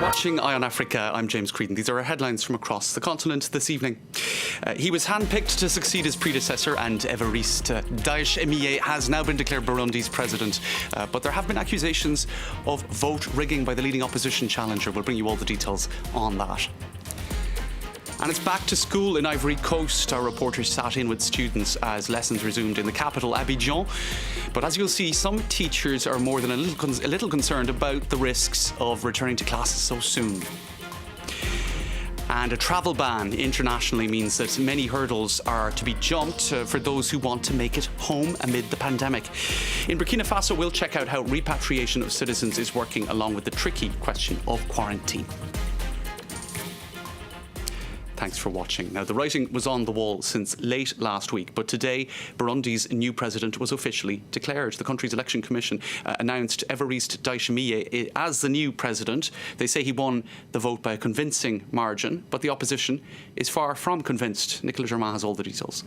Watching Eye on Africa, I'm James Creedon. These are our headlines from across the continent this evening. He was handpicked to succeed his predecessor, and Evariste Ndayishimiye has now been declared Burundi's president. But there have been accusations of vote rigging by the leading opposition challenger. We'll bring you all the details on that. And it's back to school in Ivory Coast. Our reporters sat in with students as lessons resumed in the capital, Abidjan. But as you'll see, some teachers are more than a little concerned about the risks of returning to classes so soon. And a travel ban internationally means that many hurdles are to be jumped for those who want to make it home amid the pandemic. In Burkina Faso, we'll check out how repatriation of citizens is working along with the tricky question of quarantine. Thanks for watching. Now, the writing was on the wall since late last week, but today Burundi's new president was officially declared. The country's election commission announced Evariste Ndayishimiye as the new president. They say he won the vote by a convincing margin, but the opposition is far from convinced. Nicola Germain has all the details.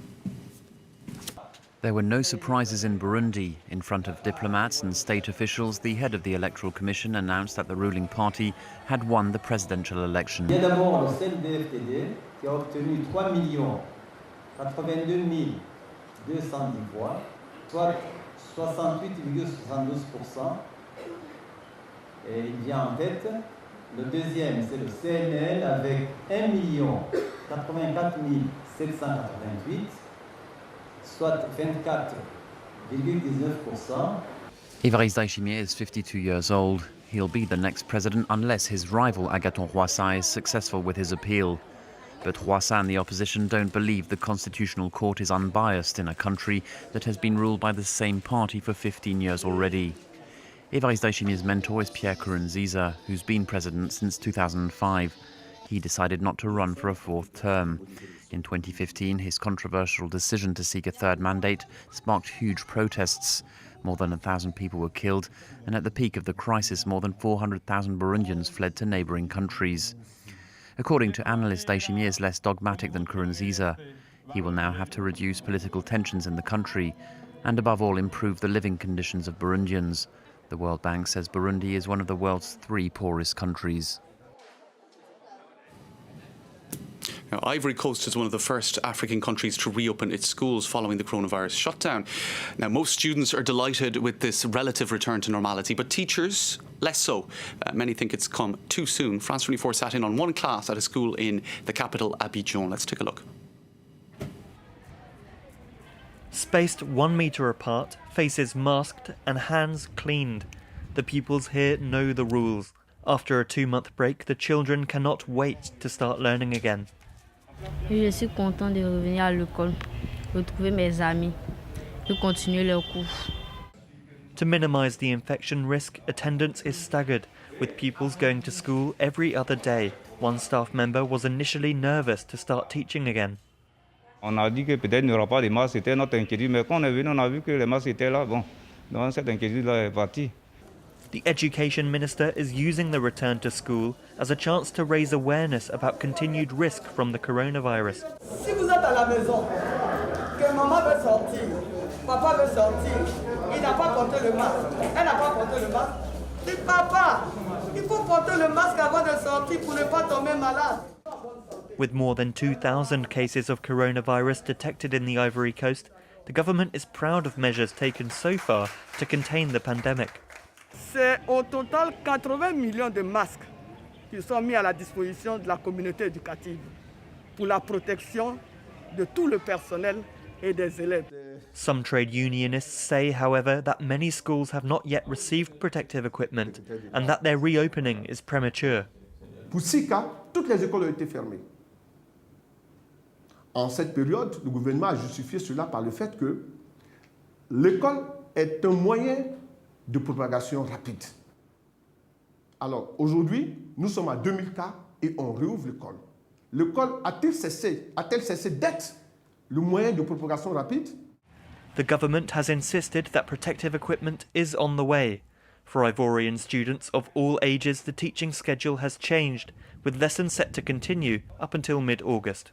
There were no surprises in Burundi. In front of diplomats and state officials, the head of the Electoral Commission announced that the ruling party had won the presidential election. Il y a d'abord le CNDD-FDD qui a obtenu 3 82 210 voix, soit 68,72%. Et il vient en tête. Le deuxième, c'est le CNL avec 1 84 788. Soit 24,19%. Evariste Ndayishimiye is 52 years old. He'll be the next president unless his rival Agathon Rwasa is successful with his appeal. But Rwasa and the opposition don't believe the Constitutional Court is unbiased in a country that has been ruled by the same party for 15 years already. Evariste Ndayishimiye's mentor is Pierre Nkurunziza, who's been president since 2005. He decided not to run for a fourth term. In 2015, his controversial decision to seek a third mandate sparked huge protests. More than 1,000 people were killed, and at the peak of the crisis, more than 400,000 Burundians fled to neighbouring countries. According to analysts, Ndayishimiye is less dogmatic than Nkurunziza. He will now have to reduce political tensions in the country and, above all, improve the living conditions of Burundians. The World Bank says Burundi is one of the world's 3 poorest countries. Now, Ivory Coast is one of the first African countries to reopen its schools following the coronavirus shutdown. Now, most students are delighted with this relative return to normality, but teachers less so. Many think it's come too soon. France 24 sat in on one class at a school in the capital, Abidjan. Let's take a look. Spaced 1 metre apart, faces masked and hands cleaned. The pupils here know the rules. After a 2-month break, the children cannot wait to start learning again. Je suis content de revenir à l'école, retrouver mes amis, de continuer leurs cours. To minimise the infection risk, attendance is staggered, with pupils going to school every other day. One staff member was initially nervous to start teaching again. On a dit que peut-être il n'y aura pas de masques, c'était notre inquiétude, mais quand on est venu, on a vu que les masques étaient là. Bon, donc cette inquiétude-là est partie. The Education Minister is using the return to school as a chance to raise awareness about continued risk from the coronavirus. Si vous êtes à la maison, que maman veut sortir, papa veut sortir, il n'a pas porté le masque, elle n'a pas porté le masque, dites papa, il faut porter le masque avant de sortir pour ne pas tomber malade. With more than 2,000 cases of coronavirus detected in the Ivory Coast, the government is proud of measures taken so far to contain the pandemic. C'est au total 80 millions de masques qui sont mis à la disposition de la communauté éducative pour la protection de tout le personnel et des élèves. Some trade unionists say, however, that many schools have not yet received protective equipment and that their reopening is premature. Pour 6 cas, toutes les écoles ont été fermées. En cette période, le gouvernement a justifié cela par le fait que l'école est un moyen de propagation rapide. Alors, aujourd'hui, nous sommes à 2000 cas et on réouvre l'école. L'école a-t-elle cessé d'être le moyen de propagation rapide? The government has insisted that protective equipment is on the way. For Ivorian students of all ages, the teaching schedule has changed, with lessons set to continue up until mid-August.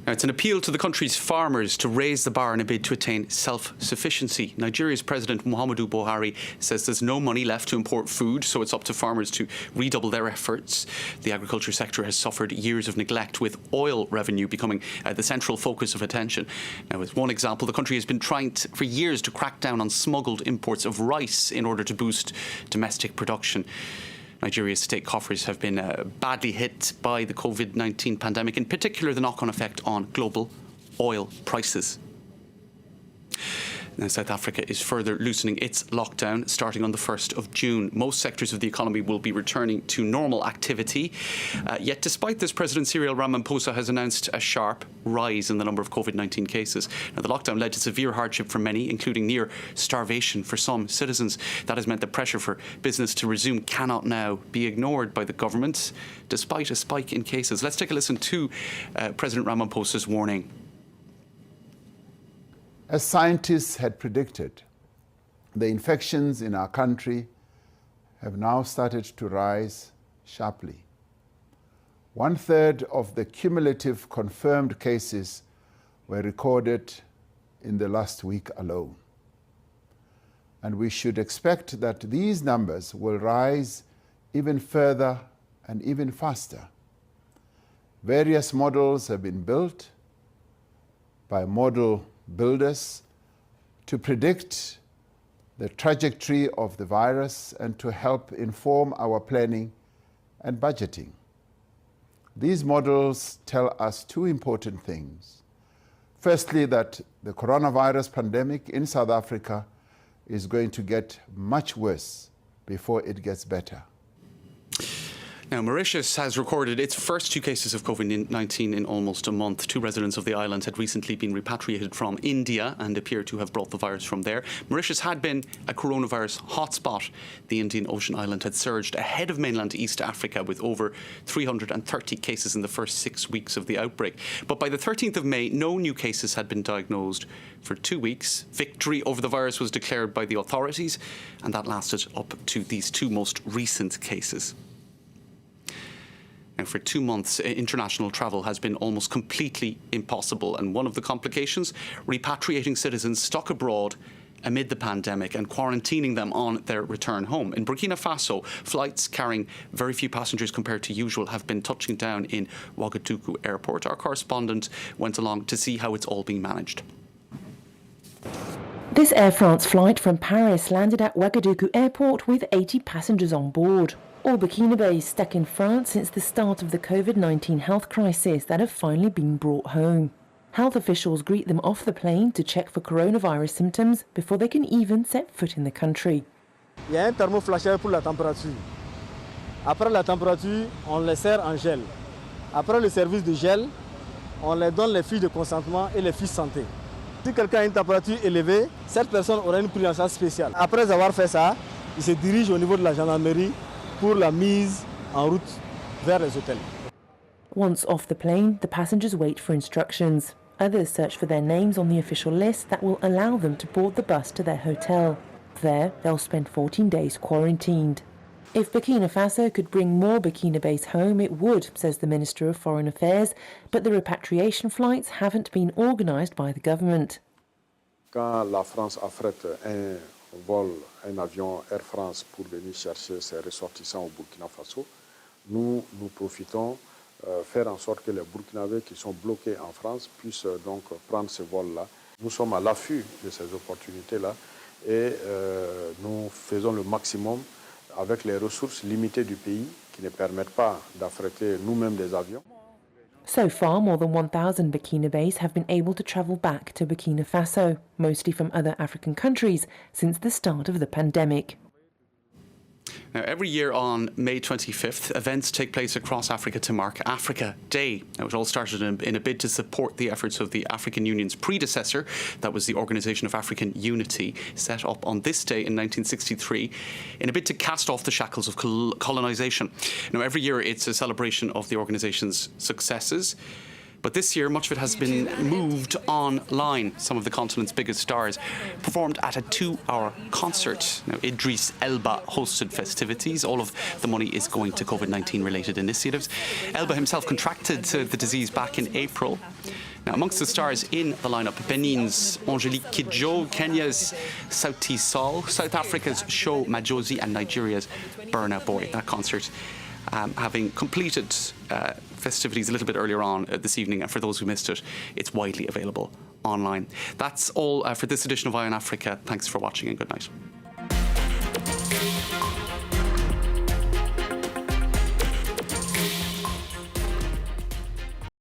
Now, it's an appeal to the country's farmers to raise the bar in a bid to attain self-sufficiency. Nigeria's President Muhammadu Buhari says there's no money left to import food, so it's up to farmers to redouble their efforts. The agriculture sector has suffered years of neglect, with oil revenue becoming the central focus of attention. Now, as one example, the country has been trying for years to crack down on smuggled imports of rice in order to boost domestic production. Nigeria's state coffers have been badly hit by the COVID-19 pandemic, in particular the knock-on effect on global oil prices. Now, South Africa is further loosening its lockdown starting on the 1st of June. Most sectors of the economy will be returning to normal activity. Yet despite this, President Cyril Ramaphosa has announced a sharp rise in the number of COVID-19 cases. Now, the lockdown led to severe hardship for many, including near starvation for some citizens. That has meant the pressure for business to resume cannot now be ignored by the government, despite a spike in cases. Let's take a listen to President Ramaphosa's warning. As scientists had predicted, the infections in our country have now started to rise sharply. 1/3 of the cumulative confirmed cases were recorded in the last week alone. And we should expect that these numbers will rise even further and even faster. Various models have been built by model builders to predict the trajectory of the virus and to help inform our planning and budgeting. These models tell us two important things. Firstly, that the coronavirus pandemic in South Africa is going to get much worse before it gets better. Now, Mauritius has recorded its first 2 cases of COVID-19 in almost a month. 2 residents of the island had recently been repatriated from India and appear to have brought the virus from there. Mauritius had been a coronavirus hotspot. The Indian Ocean island had surged ahead of mainland East Africa with over 330 cases in the first 6 weeks of the outbreak. But by the 13th of May, no new cases had been diagnosed for 2 weeks. Victory over the virus was declared by the authorities, and that lasted up to these 2 most recent cases. Now, for 2 months, international travel has been almost completely impossible, and one of the complications, repatriating citizens stuck abroad amid the pandemic and quarantining them on their return home. In Burkina Faso, flights carrying very few passengers compared to usual have been touching down in Ouagadougou airport. Our correspondent went along to see how it's all being managed. This Air France flight from Paris landed at Ouagadougou airport with 80 passengers on board. All Burkinabés stuck in France since the start of the COVID-19 health crisis that have finally been brought home. Health officials greet them off the plane to check for coronavirus symptoms before they can even set foot in the country. Il y a un thermoflasheur pour la température. Après la température, on les sert en gel. Après le service de gel, on les donne les fiches de consentement et les fiches santé. Si quelqu'un a une température élevée, cette personne aura une prise en charge spéciale. Après avoir fait ça, il se dirige au niveau de la gendarmerie pour la mise en route vers les hôtels. Once off the plane, the passengers wait for instructions. Others search for their names on the official list that will allow them to board the bus to their hotel. There, they'll spend 14 days quarantined. If Burkina Faso could bring more Burkinabés home, it would, says the Minister of Foreign Affairs, but the repatriation flights haven't been organised by the government. Quand la France affrète un avion Air France pour venir chercher ses ressortissants au Burkina Faso, nous profitons faire en sorte que les Burkinabés qui sont bloqués en France puissent donc prendre ce vol-là. Nous sommes à l'affût de ces opportunités-là et nous faisons le maximum avec les ressources limitées du pays qui ne permettent pas d'affréter nous-mêmes des avions. So far, more than 1,000 Burkinabés have been able to travel back to Burkina Faso, mostly from other African countries, since the start of the pandemic. Now, every year on May 25th, events take place across Africa to mark Africa Day. Now, it all started in a bid to support the efforts of the African Union's predecessor, that was the Organisation of African Unity, set up on this day in 1963, in a bid to cast off the shackles of colonisation. Now, every year it's a celebration of the organisation's successes. But this year, much of it has been moved online. Some of the continent's biggest stars performed at a 2-hour concert. Now, Idris Elba hosted festivities. All of the money is going to COVID-19 related initiatives. Elba himself contracted the disease back in April. Now, amongst the stars in the lineup, Benin's Angelique Kidjo, Kenya's Sauti Sol, South Africa's Sho Majozi, and Nigeria's Burna Boy. That concert having completed festivities a little bit earlier on this evening, and for those who missed it, it's widely available online. That's all for this edition of Eye on Africa. Thanks for watching and good night.